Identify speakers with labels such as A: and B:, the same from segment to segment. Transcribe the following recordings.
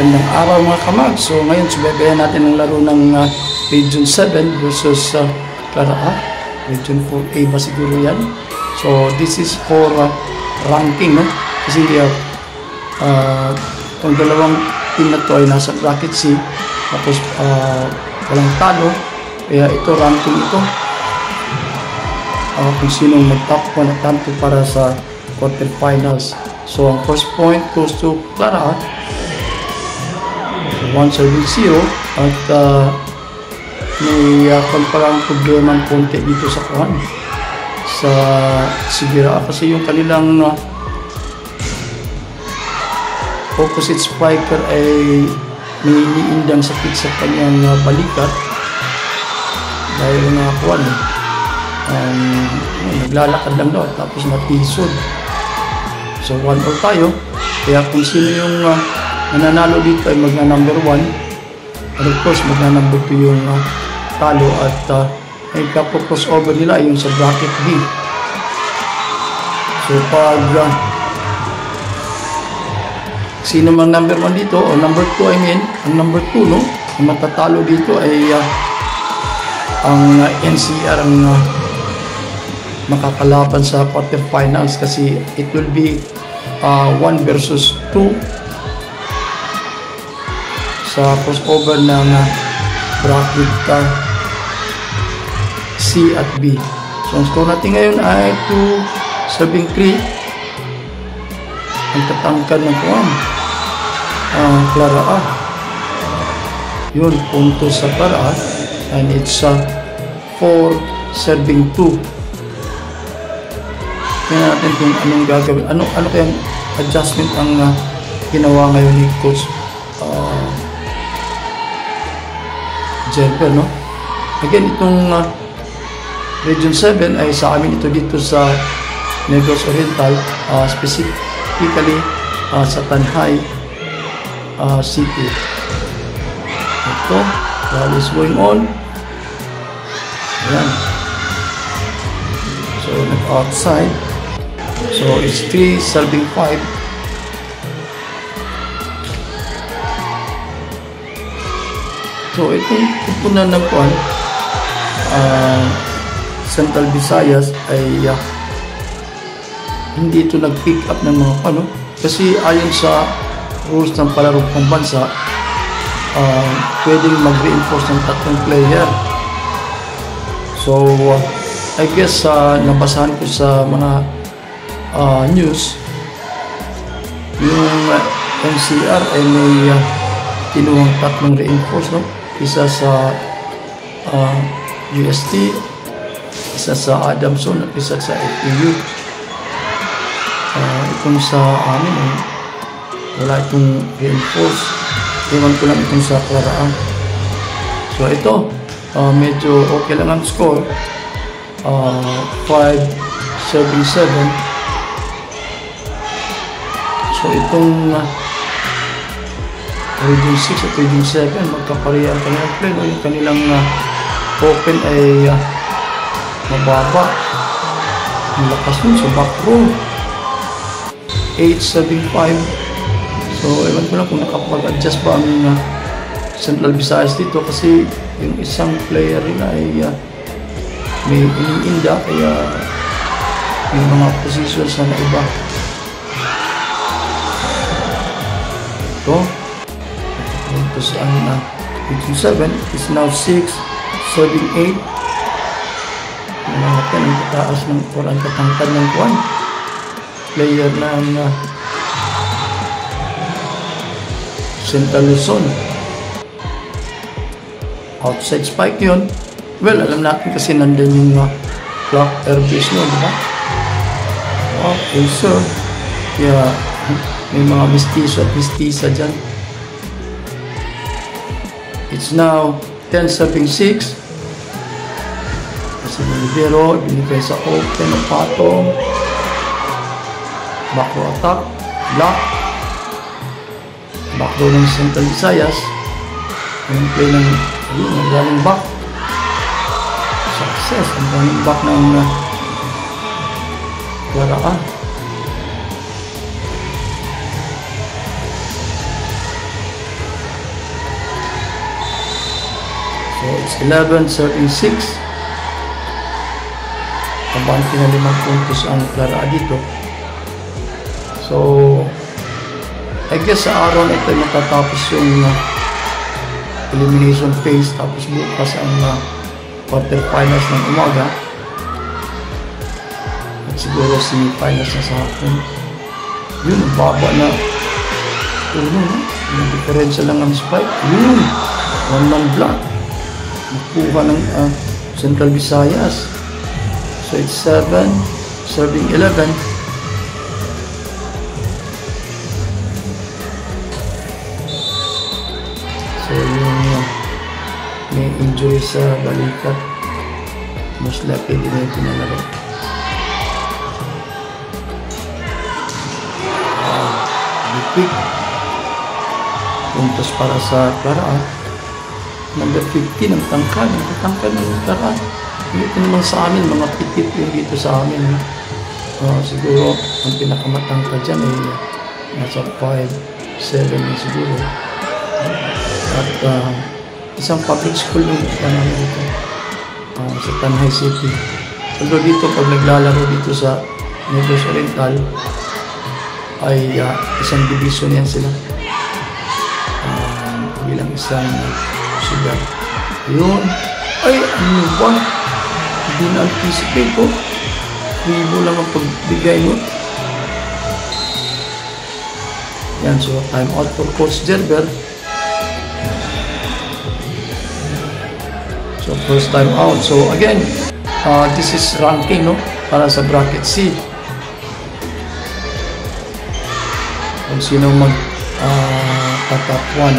A: Magandang araw mga kamag. So ngayon subaybayan natin ang laro ng Region 7 versus Clara A. Region 4A ba siguro yan? So this is for ranking, no? Kasi itong dalawang team na to ay nasa bracket C. Tapos walang talo. Kaya ito ranking ito. Kung sinong mag-top 1 at top 2 para sa quarterfinals. So ang first point goes to Clara A. 1-0 at may parang problema ng konti dito sa kuhan sa Sigira kasi yung kanilang opposite spiker ay may iniindang sakit sa kanyang balikat dahil nga kuhan naglalakad lang daw tapos natisod. So 1-0 tayo, kaya kung sino yung nananalo dito ay magna-number 1 and of course magna-number 2 yung talo at ay kapo-crossover nila yung sa bracket B. So pag sino mang number 1 dito o number 2 ang number 2 no, ang matatalo dito ay ang NCR ang makakalaban sa quarterfinals kasi it will be 1 versus 2 sa crossover ng bracket C at B. So ang score natin ngayon ay 2-3. Ang tatangkan ng Clara A. Yun, punto sa Clara A and it's 4-2. Tingnan natin kung anong gagawin. Ano kayang adjustment ang ginawa ngayon ni Coach Jerper, no? Again, itong Region 7 ay sa amin ito dito sa Negros Oriental, specifically sa Tanhay City. Ito, what is going on? Ayan. So, nag-outside. So, it's 3-5. So, itong pupunan ng Central Visayas ay hindi ito nag-pick up ng mga kasi ayon sa rules ng palarong pambansa pwedeng mag-reinforce ng 3 player. So, I guess nabasahan ko sa mga news yung NCR ay may kinuhang 3 reinforce, no? Isa sa UST, isa sa Adamson at isa sa FPU. Itong sa amin wala itong reinforce. Iwan ko lang itong sa Clara A. So ito medyo okay lang ang score, 5-7. So itong Region 6 at Region 7 magkapareha ang kanilang play, no? Yung kanilang open ay mababa, ang lakas nun sa back row. 8-7-5. So ewan ko lang kung nakapag-adjust ba ang Central Visayas dito kasi yung isang player nila ay may iniinda kaya may mga positions na iba. Ito tapos ang Region 7 is now 6-7-8. Natin ang kataas ng orang katangkad ng player ng Central Luzon. Outside spike yun. Well, alam natin kasi nandun yung clock airbase nyo, diba? Okay, sir. Kaya may mga mistiso at mistisa dyan. It's now 10-6. Kasi Olivero, binigay sa open ng patong. Back row attack, block. Back row ng Central Visayas. Yung play ng running back. Success. Ang running back ng Clara A. So it's 11 serving 6. Kabanti na 5 puntos ang Clara dito. So I guess sa araw na ito matatapos yung elimination phase, tapos bukas ang quarterfinals ng umaga at siguro semifinals na sa hapon. Yun, ang baba na yung diferensya lang ang spike. Yun, 1-man block nakuha ng Central Visayas. So it's 7 serving 11. So yung may injury sa balikat, most likely din yung pinalaro. Bipik puntos para sa Clara. Number 50 ng tangkad. Ang tangkad ng Clara. Dito naman sa amin, mga pitit yung dito sa amin. Siguro ang pinakamatangkad dyan ay nasa 5'7" siguro. At isang public school yung namin dito sa Tanay City. Although dito pag naglalaro dito sa Negros Oriental ay isang division yan sila, bilang isang sugar. Yun, ay ano ba, hindi na anticipate ko, libo lang ang pagbigay mo. Yan, so time out for Coach Gerber. So first time out. So again, this is ranking, no, para sa bracket C. Kung sino mag top 1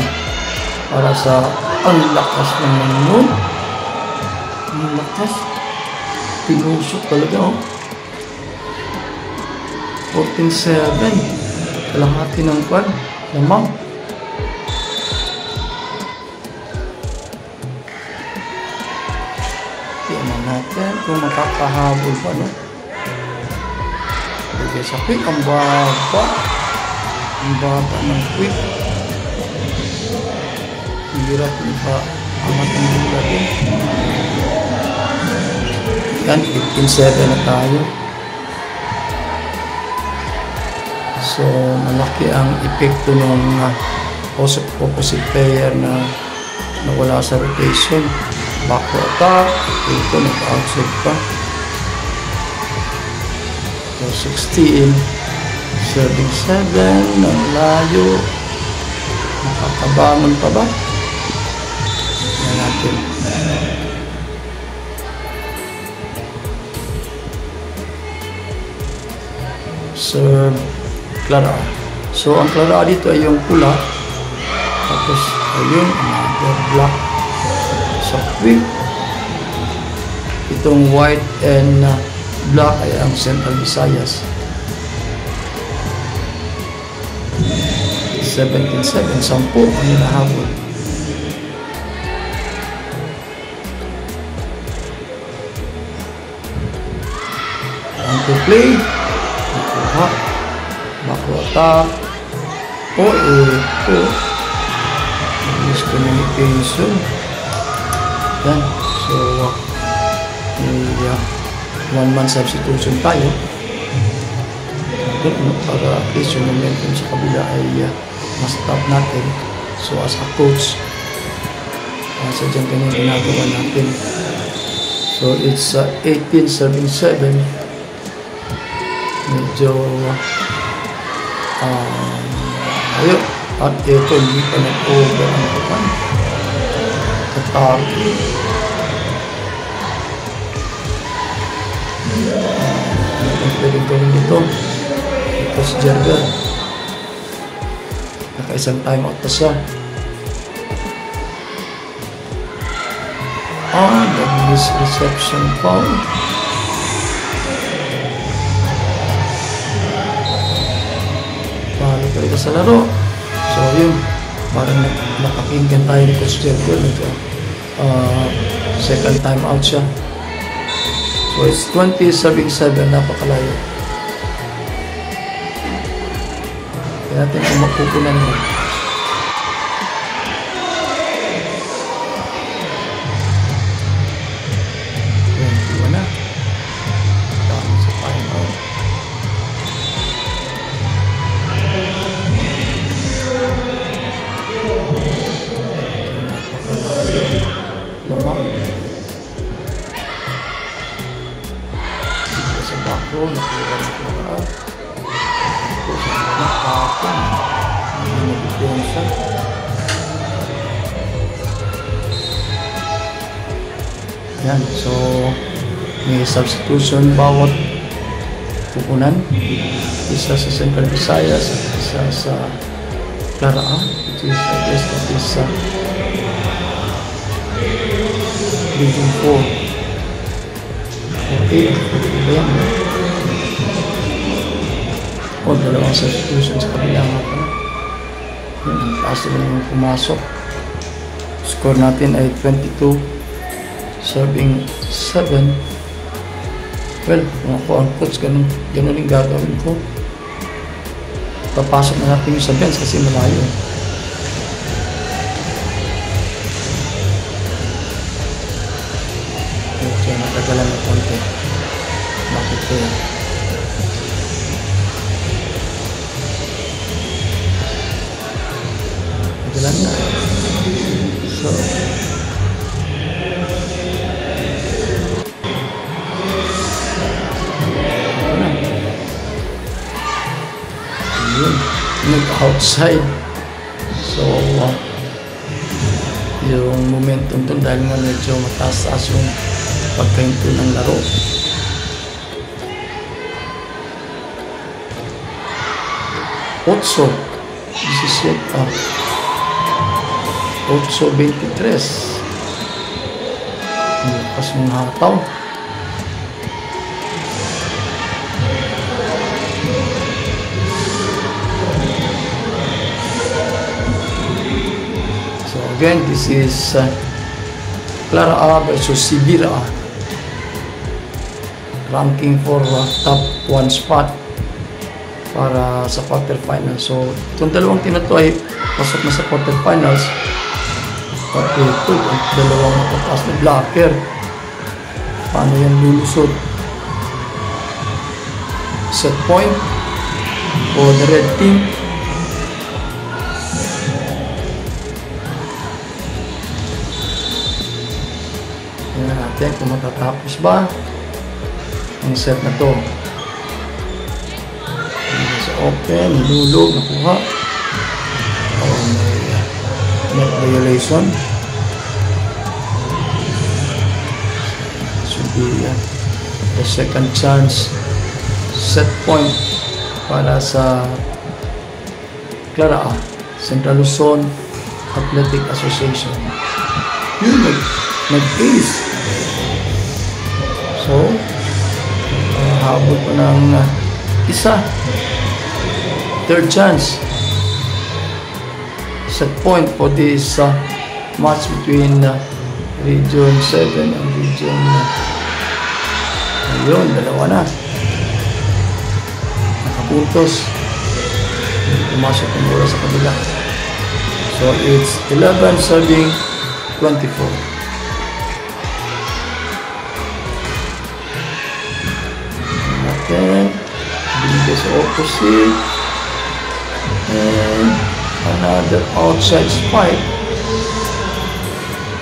A: para sa ang lakas naman nun. Ang lakas. Pinusok talaga, oh. 14-7. Kalahati ng pan. Lamang. Tingnan natin kung makakahabol pa, no? Bigay sa quick. Ang baba. Ang baba ng quick. Hirap ni pa amat ang hula din. Yan, 15-7 na tayo. So, malaki ang epekto ng opposite player na nawala sa rotation. Back to attack. Ito, nag-outside pa. So, 16. Serving 7. Ang layo. Nakakabangon pa ba? Yan natin. Serve Clara. So ang Clara dito ay yung pula. Tapos ayun, another black. So quick. Itong white and black ay ang Central Visayas. 17-7, 10 ang hinahabol. To play, nakuha, makuha, o ito, gusto na ni Penso. Yan, so may 1-man substitution tayo para at least yung momentum sa kabila ay ma-stop natin. So as a coach, sadyang ganyan ginagawa natin. So it's 18-7. Medyo ayun, at ito hindi pa nag-over ang kapan katari. Ano pwedeng gawin dito? Ito si Gerber, naka-isang time out pa siya. The misreception foul. Talaga sa laro. So yun, parang nakakinggan tayo ni Coach Gerber. Second time out siya. So it's 20-7, napakalayo. Kaya natin kung mapupunan mo. So, nakuha na Clara. Ito sa nakapon. Hindi na depensa. Yan. So, may substitution bawat pupunan. Isa sa Central Visayas at isa sa Clara, which is I guess that is Region 4. Okay, ba yan? O, dalawang substitution sa kabilang ako na. Yan, taas na naman pumasok. Score natin ay 22, serving 7. Well, kung ako ang coach, ganun yung gagawin ko. Papasok na natin yung sa bench kasi malayo. Okay, natagalan na konti. Bakit ko yan? Natagalan na. So, nag-outside. So, yung momentum dun dahil nga medyo mataas yung pagkainto ng laro. Otso 17 Otso 23 pas mong hataw. Again, this is Clara A versus Sibira A. Ranking for top 1 spot para sa quarterfinals. So, itong dalawang team na ito ay pasok na sa quarterfinals. Pati ito, dalawang matataas na blocker. Paano yan lulusod? Set point for the red team. Tingnan natin kung matatapos ba ang set na to. Sa open, nilulog, nakuha. May net violation. Should be the second chance set point para sa Clara A, Central Luzon Athletic Association. Yun, nag-ace. So, habol pa ng isa. Third chance. Set point for this match between Region 7 and Region ayun, dalawa na. Nakapuntos. Pumasok ang bola sa kabila. So, it's 11 serving 24. Binigay sa opposite and another outside spike.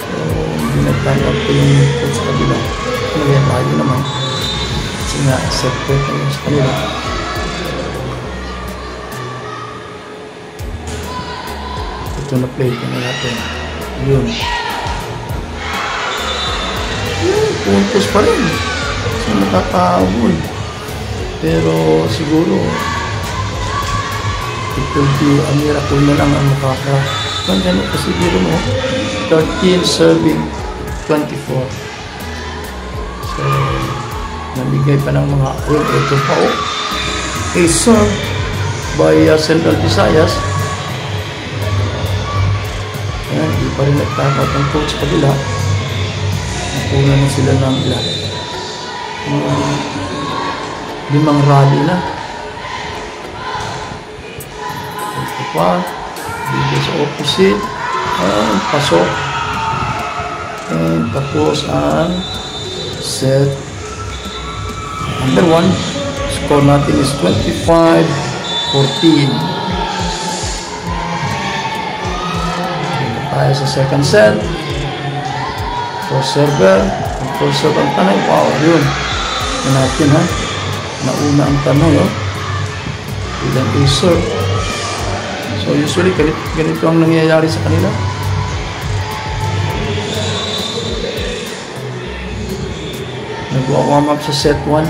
A: So, binagtang up ko yung coach sa kabila. Ngayon, layo naman kasi nga set point na yung sa kanila. Ito na play ko na natin. Yun, puntos pa rin. So, nakakaabol. Pero siguro it will be a miracle na lang ang makaka-ganyan kasi biro mo 13 serving 24. So namigay pa ng mga ito pa a serve by Central Visayas. Ayan, di pa rin nagtakot ang coach kabila. Nakuha na sila ng ilan 5 rally na. Ito pa. Dito sa opposite. And pasok. And tapos ang set number 1. Score natin is 25-14. Tayo sa second set. For server. For server ang tanay. Wow, yun. Yan natin ha. nauna ang Panoy, bilang acer. So usually ganito ang nangyayari sa kanila. Nag-warm up sa set 1.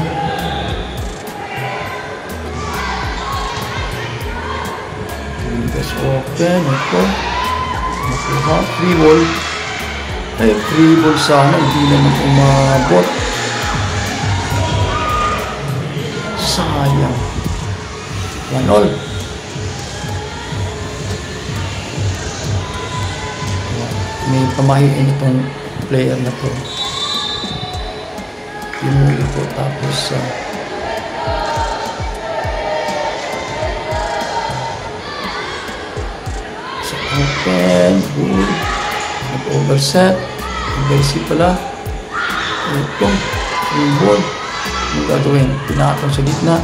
A: Just open, ito. Nakuha, free ball. Ay, free ball sana, hindi naman umabot. Sayang. 1-all. May pamahiin itong player na to. Pinuwi ko tapos open, good. Nag-overset. Nag-overset pala. Ito. Yung ball. Ano gagawin? Pinakatong sa gitna.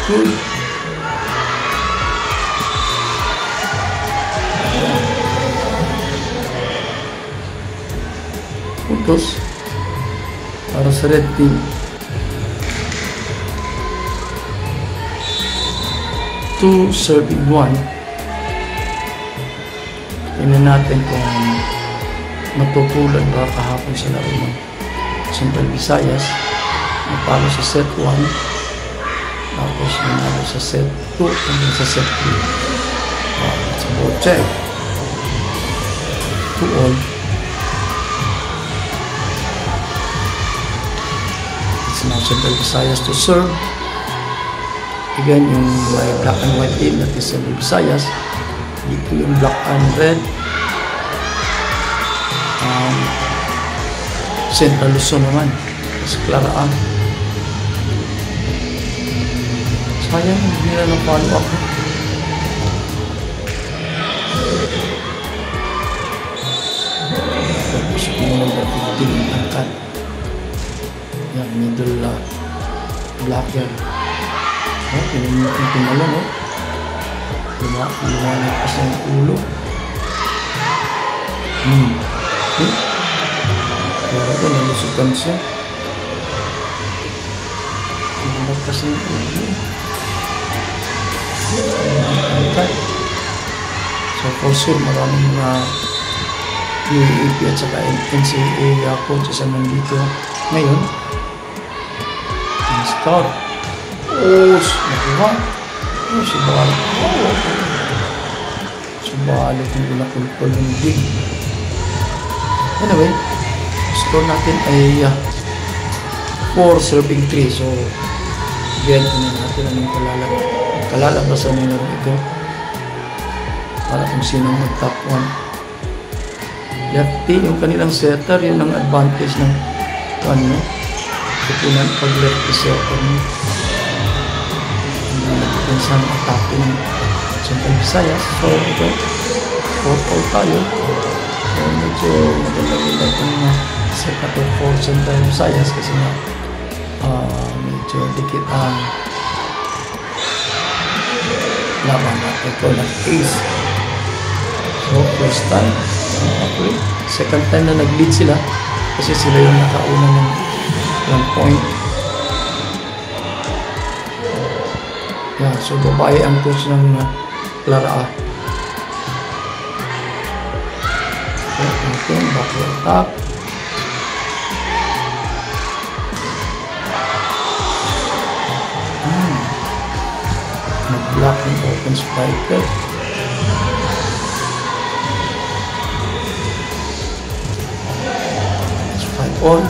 A: Good. Puntos. Para sa red team. 2 serving 1. Tingnan natin kung matutulad ba kahapon sa laro ng Central Visayas. Napalo sa set 1, tapos nanalo sa set 2 hanggang sa set 3. Let's go check. 2-all. It's now Central Visayas to serve. Again, yung may black and white team that is Central Visayas. Dito yung black and red. Central Luzon naman. Mas Claraan. Sayang, hindi na napalo ako. Tapos yung number 15 ang angkat. Yan, middle blocker. Pinunod pinalong, lumakas ng ulo. Pero ito, nalusutan siya. Lumakas ng ulo. So for sure, maraming mga UAAP at saka NCAA coaches ang nandito ngayon. Ang scout. Nakuha. Subalit yung pinakulpol ng big. Anyway, score natin ay 4 serving 3. So, again, natin anong kalalabasan ng laro ito. Para kung sinong mag-top 1. Lefty, yung kanilang setter, yun ang advantage ng kupunan pag lefty setter mo. Sa atake ng Central Visayas. So ito 4-4 tayo. So medyo maganda itong set na to for Central Visayas kasi nga medyo dikit ang laban na ito nag-ace. So first time okay. Second time na nag-lead sila kasi sila yung nakauna ng 1 point. Yeah, so babae ang coach ng Claraan. Okay, backward attack. Nag-block ng open striker. It's 5-all.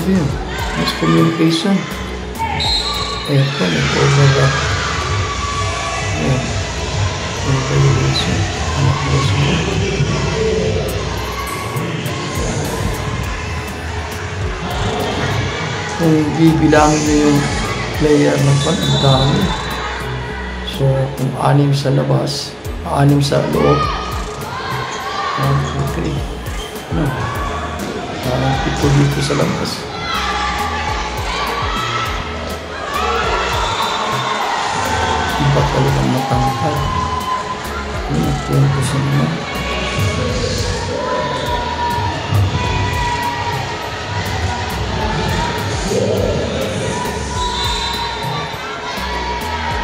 A: Nice communication. Ito, nag-over evaluation. Anak mo siya. Kung bibilangin nyo yung player ng pag-dami. So, kung 6 sa labas, 6 sa loob. 1, 2, 3. Ano? Parang 7 dito sa labas. Iba talagang matangkad. 20% naman.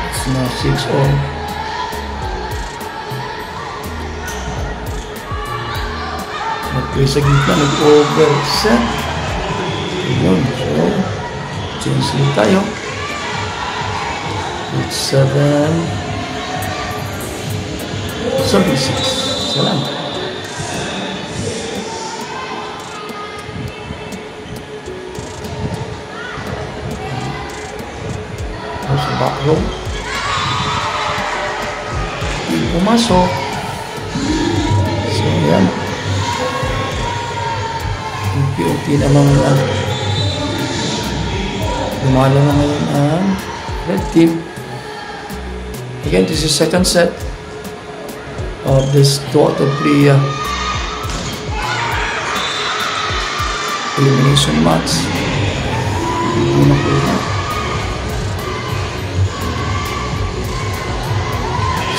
A: It's now 6-all. Nag-play sa gitna, nag-overset. Yun, so change ulit tayo. It's 7-76. Salamat. Sa back row. Hindi pumasok. So yan. Unti-unti namang lumala na ngayon ang red team. Again, this is second set of this 2 out of 3 elimination match. Hindi na po na.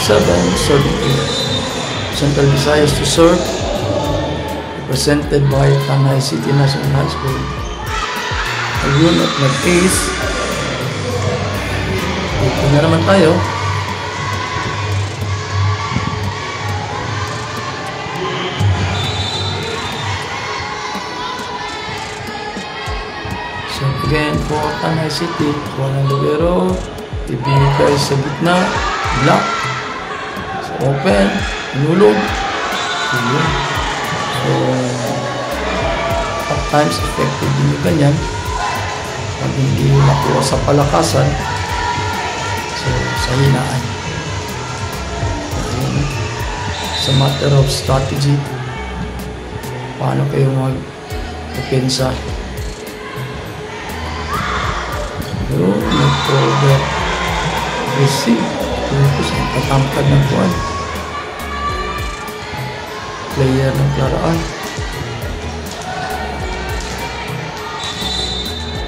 A: 7-78. Central Visayas to serve. Represented by Tanay City National High School. Ayun at nag-ace. Dito na naman tayo. So again for Tanay City, Juan Lubero, ibigay sa gitna, block, so open, inulog. So at times effective din yung ganyan pag hindi nakuha sa palakasan, so sa hinaan. It's a matter of strategy, paano kayo mag-depensa. Yun, nag-over receive. Tapos ang katamkad ng kuwan player ng Claraan.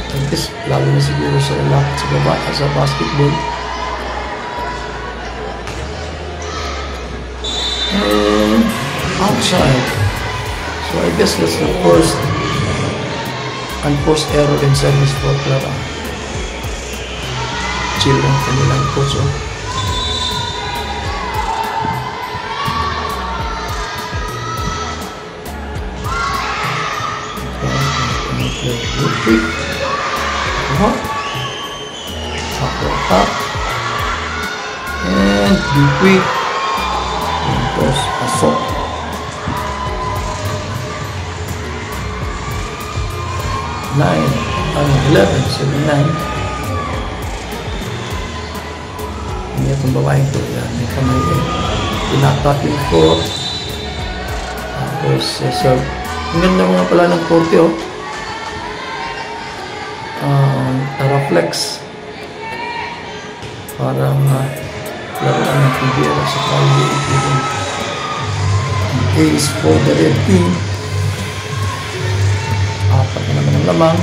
A: I guess lalo na siguro sa lalaki sa babae sa basketball. And outside. So I guess that's the first unforced error in service for Claraan. Chill ang kanilang coach. Good quick. Up. And be quick. And toss pasok. Nine. 11. 7-9. Hindi itong babaeng ito. Yan. May kamay eh. Tinatak yung court. Tapos serve. Ang ganda mo nga pala ng korte oh. Taraflex. Parang laruan ng PBL sa Kali. Ace for the red team. Apat na naman ang lamang.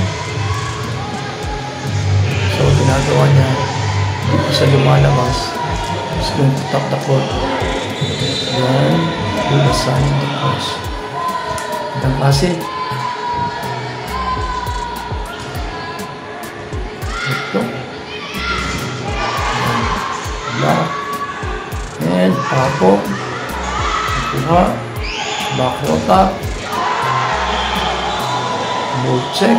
A: So ginagawa niya dito sa lumalabas. Just going to top the court. Then do the sign of the cross. Ang pase. Ito. Block. And papo. Kuha. Bakrota. Ball check.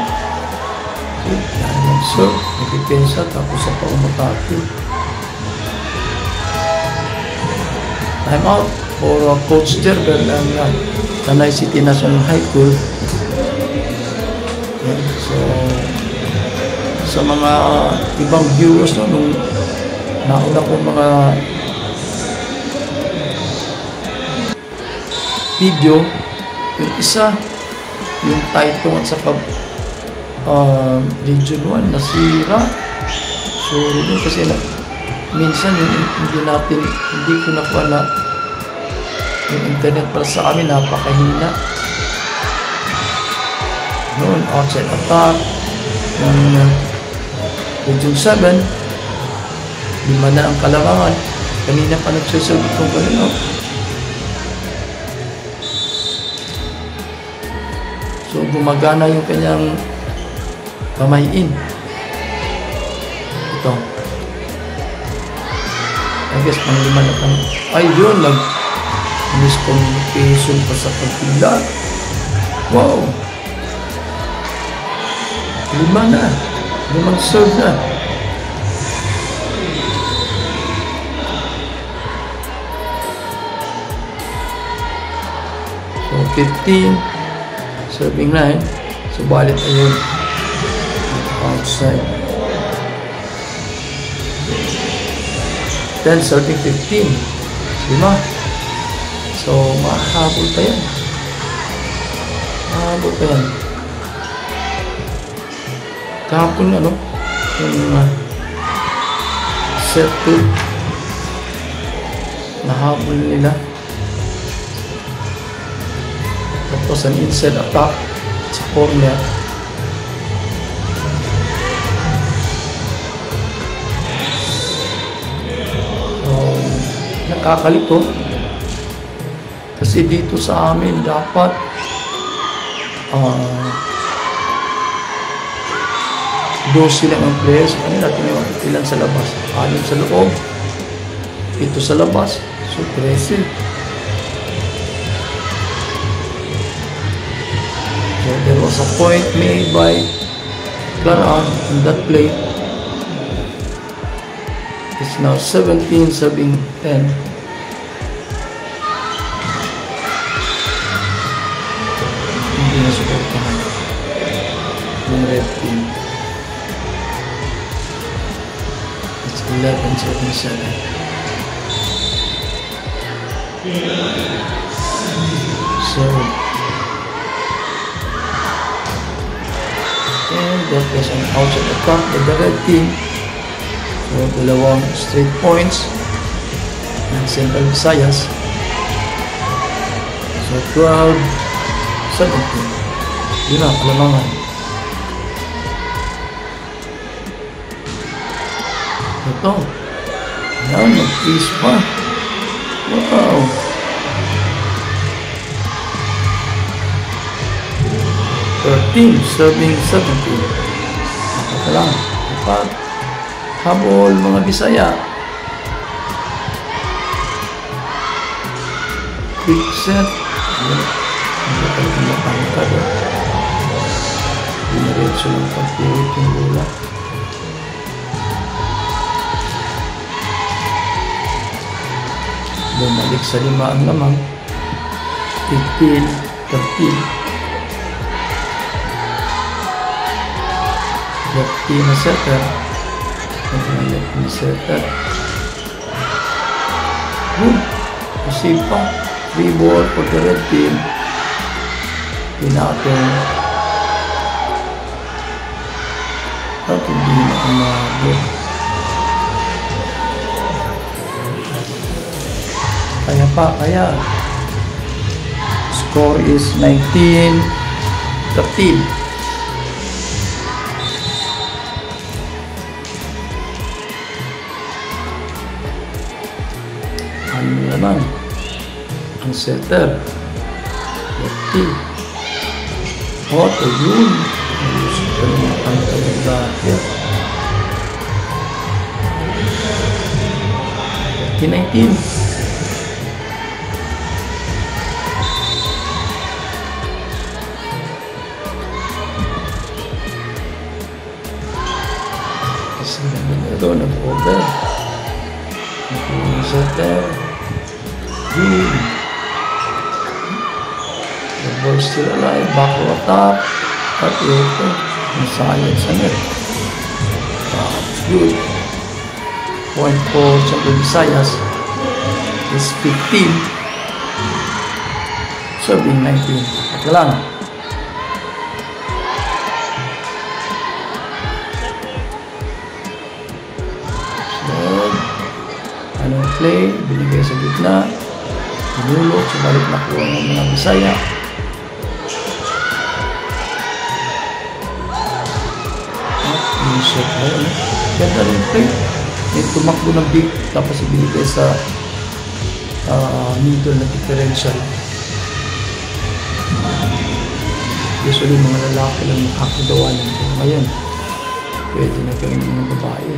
A: Yan yung serve. Nagpipensa tapos sa paumatake. Time out for Coach Gerber ng Tanay City National High School. Yeah, so sa mga ibang viewers no, nung nauna ko mga video, yung isa yung title at saka Region 1 nasira. So yun kasi minsan hindi ko nakuha na yung internet para sa amin napakahina noon. Outside attack ng Region 7, 5 na ang kalamangan. Kanina pa nagsusulit kong ganun So, gumagana yung kanyang kamay-in. Ito. I guess, pang-lima na kang... Ay, yun, miscommunication pa sa pagpila. Wow! 5 na. 5 serve na. So, 15. Serving 9. Subalit ayun. Outside. 10 serving 15. 5. So, mahabol pa yan. Mahabol pa yan. Kahapon ano, yung set 2 nahabol nila. Tapos an inside attack sa corner. So, nakakalito. Kasi dito sa amin dapat 12 lang ang players. Ano natin yung ilan sa labas? 6 sa loob, 7 sa labas. So 13. So there was a point made by Clara in that play. It's now 17 serving 10. Hindi na suportahan yung red team. It's 11-7. So and that was an outside attack by the red team. So dalawang straight points ng Central Visayas. So 12-17. Yun ang kalamangan. Ito. Yan, mag-freeze pa. Wow. Serving 17. Ito lang. Dapat habol mga Bisaya. Quick set. Hindi talaga matangkad. Dinaretso lang pag-pirit yung bola. Bumalik sa 5 ang lamang. 15, 13. 13 na setter. Left na setter. Kasi pa. 3 ball for the red team. Pinatong. At hindi na umabot. Kaya pa, kaya. Score is 19-13. Ano naman? Ang setter. 50. Hot o yun. Ayos ka naman ang talagakit. 19. Kasi naman ito, nag-over. Setter. The ball still alive. Back to attack. At ito. Silence on it. That's good. Point for Central Visayas is 15. Serving 19. Ito lang. Anong play, binigay sa gitna, pinulot, subalit nakuha ng mga Bisaya. At yung shot na yun. Ganda rin play. May tumakbo ng big, tapos ibinigay sa middle na differential. Usually mga lalaki lang nakakagawa ng ito. Ngayon, pwede na gawin ng mga babae.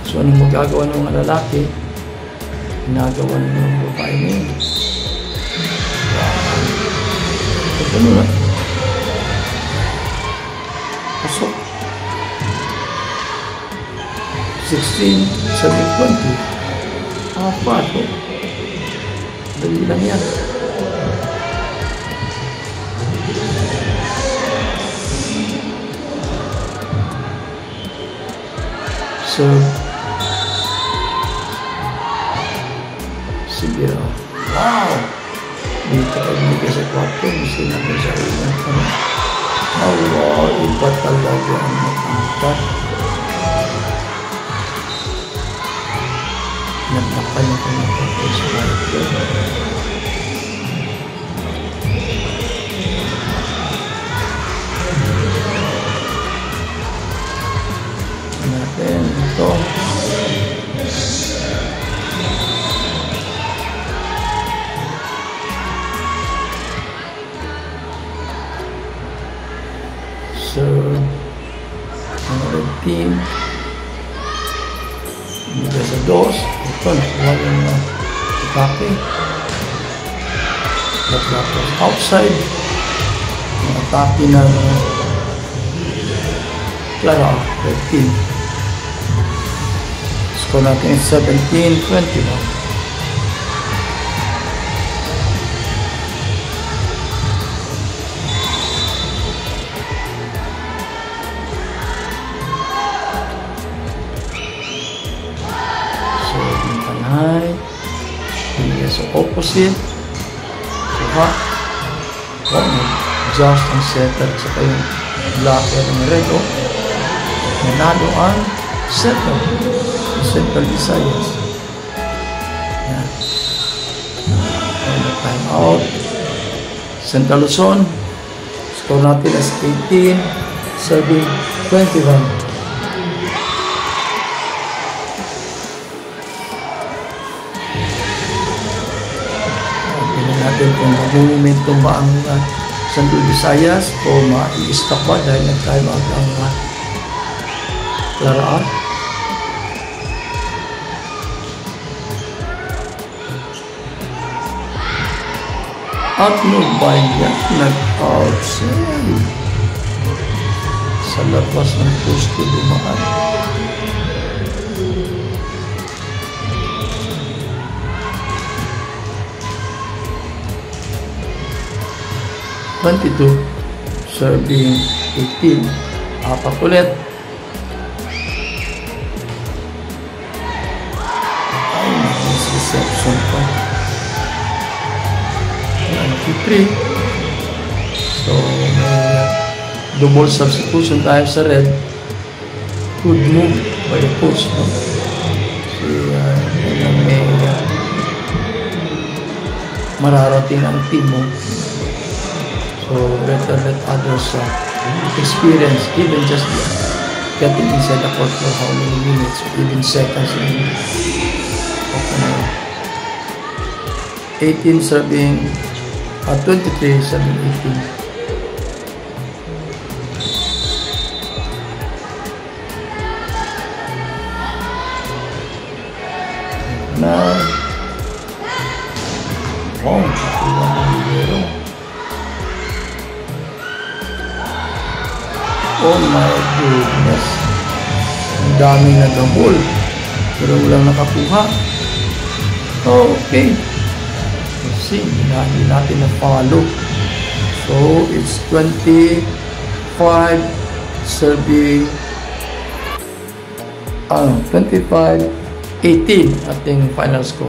A: So anong magagawa ng mga lalaki? Ginagawa ng mga babae ngayon. Ito na. Pasok. 16, 7, 20. Apat. Dali lang yan. So, sige raw. Wow! Dito ka binigay sa kwarto. Gusto namin sa ulan. Oh, wow! Iba talaga ang matangkat. Nagtakan na kung nakapos sa kwarto. Natin ito. So, another team. Dito sa dos. Ito, nakuha yung atake. Tapos outside. Yung atake ng Clara, 13. Score natin 17-21. So opposite. So ha. Just ang setter sa kayong blocker ng red. Nanalo ang setter. Central Visayas. Yan. Time out. Central Luzon. Score natin as 18. Serving 21. Natin kung mag-momentum ba ang Central Visayas o ma-i-stop ba dahil nag-time out ang Claraan. At Nubayan nag-outside sa labas ng poste dumaan. Serving 18. Apat ulit. Ay, misreception pa. 93. So, double substitution tayo sa red. Good move by the coach. No? So, may mararating ang team mo. So better let others experience, even just getting inside the court for how many minutes, even seconds. 18 serving, 23 serving 18. Now, wrong. Oh my goodness. Ang dami na gambol. Pero walang nakakuha. Okay. See, hindi natin na-follow. So, it's 25 serving 25-18 ating final score.